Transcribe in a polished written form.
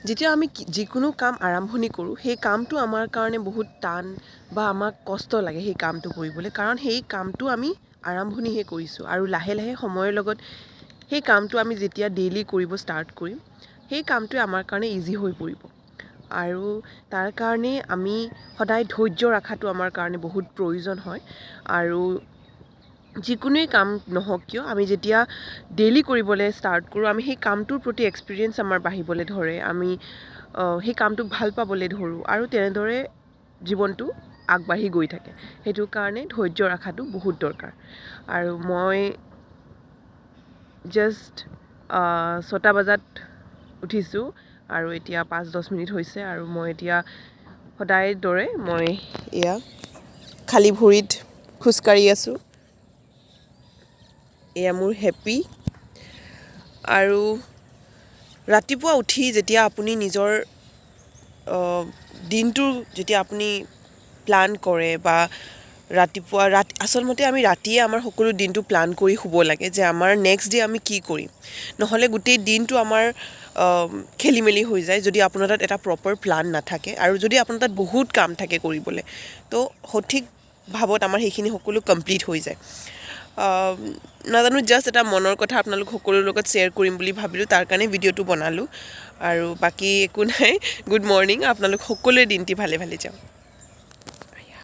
যেতিয়া আমি যিকোনো কাম আৰম্ভণি কৰোঁ সেই কামটো আমাৰ কাৰণে বহুত টান বা আমাক কষ্ট লাগে সেই কামটো কৰিবলৈ, কাৰণ সেই কামটো আমি আৰম্ভণিহে কৰিছোঁ আৰু লাহে লাহে সময়ৰ লগত সেই কামটো আমি যেতিয়া ডেইলি কৰিব ষ্টাৰ্ট কৰিম সেই কামটোৱে আমাৰ কাৰণে ইজি হৈ পৰিব। আৰু তাৰ কাৰণে আমি সদায় ধৈৰ্য ৰখাটো আমাৰ কাৰণে বহুত প্ৰয়োজন হয়। আৰু যিকোনোৱেই কাম নহওক কিয় আমি যেতিয়া ডেইলি কৰিবলৈ ষ্টাৰ্ট কৰোঁ আমি সেই কামটোৰ প্ৰতি এক্সপিৰিয়েঞ্চ আমাৰ বাঢ়িবলৈ ধৰে, আমি সেই কামটোক ভাল পাবলৈ ধৰোঁ আৰু তেনেদৰে জীৱনটো আগবাঢ়ি গৈ থাকে। সেইটো কাৰণে ধৈৰ্য ৰখাটো বহুত দৰকাৰ। আৰু মই জাষ্ট 6টা বজাত উঠিছোঁ আৰু এতিয়া 5-10 মিনিট হৈছে আৰু মই এতিয়া সদায় দৰে মই এয়া খালী ভৰিত খোজকাঢ়ি আছোঁ। এয়া মোৰ হেপী। আৰু ৰাতিপুৱা উঠি যেতিয়া আপুনি নিজৰ দিনটোৰ যেতিয়া আপুনি প্লান কৰে বা ৰাতিপুৱা আচলমতে আমি ৰাতিয়ে আমাৰ সকলো দিনটো প্লান কৰি শুব লাগে যে আমাৰ নেক্সট ডে আমি কি কৰিম। নহ'লে গোটেই দিনটো আমাৰ খেলি মেলি হৈ যায় যদি আপোনাৰ তাত এটা প্ৰপাৰ প্লান নাথাকে আৰু যদি আপোনাৰ তাত বহুত কাম থাকে কৰিবলৈ, তো সঠিক ভাৱত আমাৰ সেইখিনি সকলো কমপ্লিট হৈ যায়। নাজানো, জাষ্ট এটা মনৰ কথা আপোনালোক সকলোৰ লগত শ্বেয়াৰ কৰিম বুলি ভাবিলোঁ, তাৰ কাৰণে ভিডিঅ'টো বনালোঁ। আৰু বাকী একো নাই। গুড মৰ্ণিং, আপোনালোক সকলোৰে দিনটি ভালে ভালে যাওক।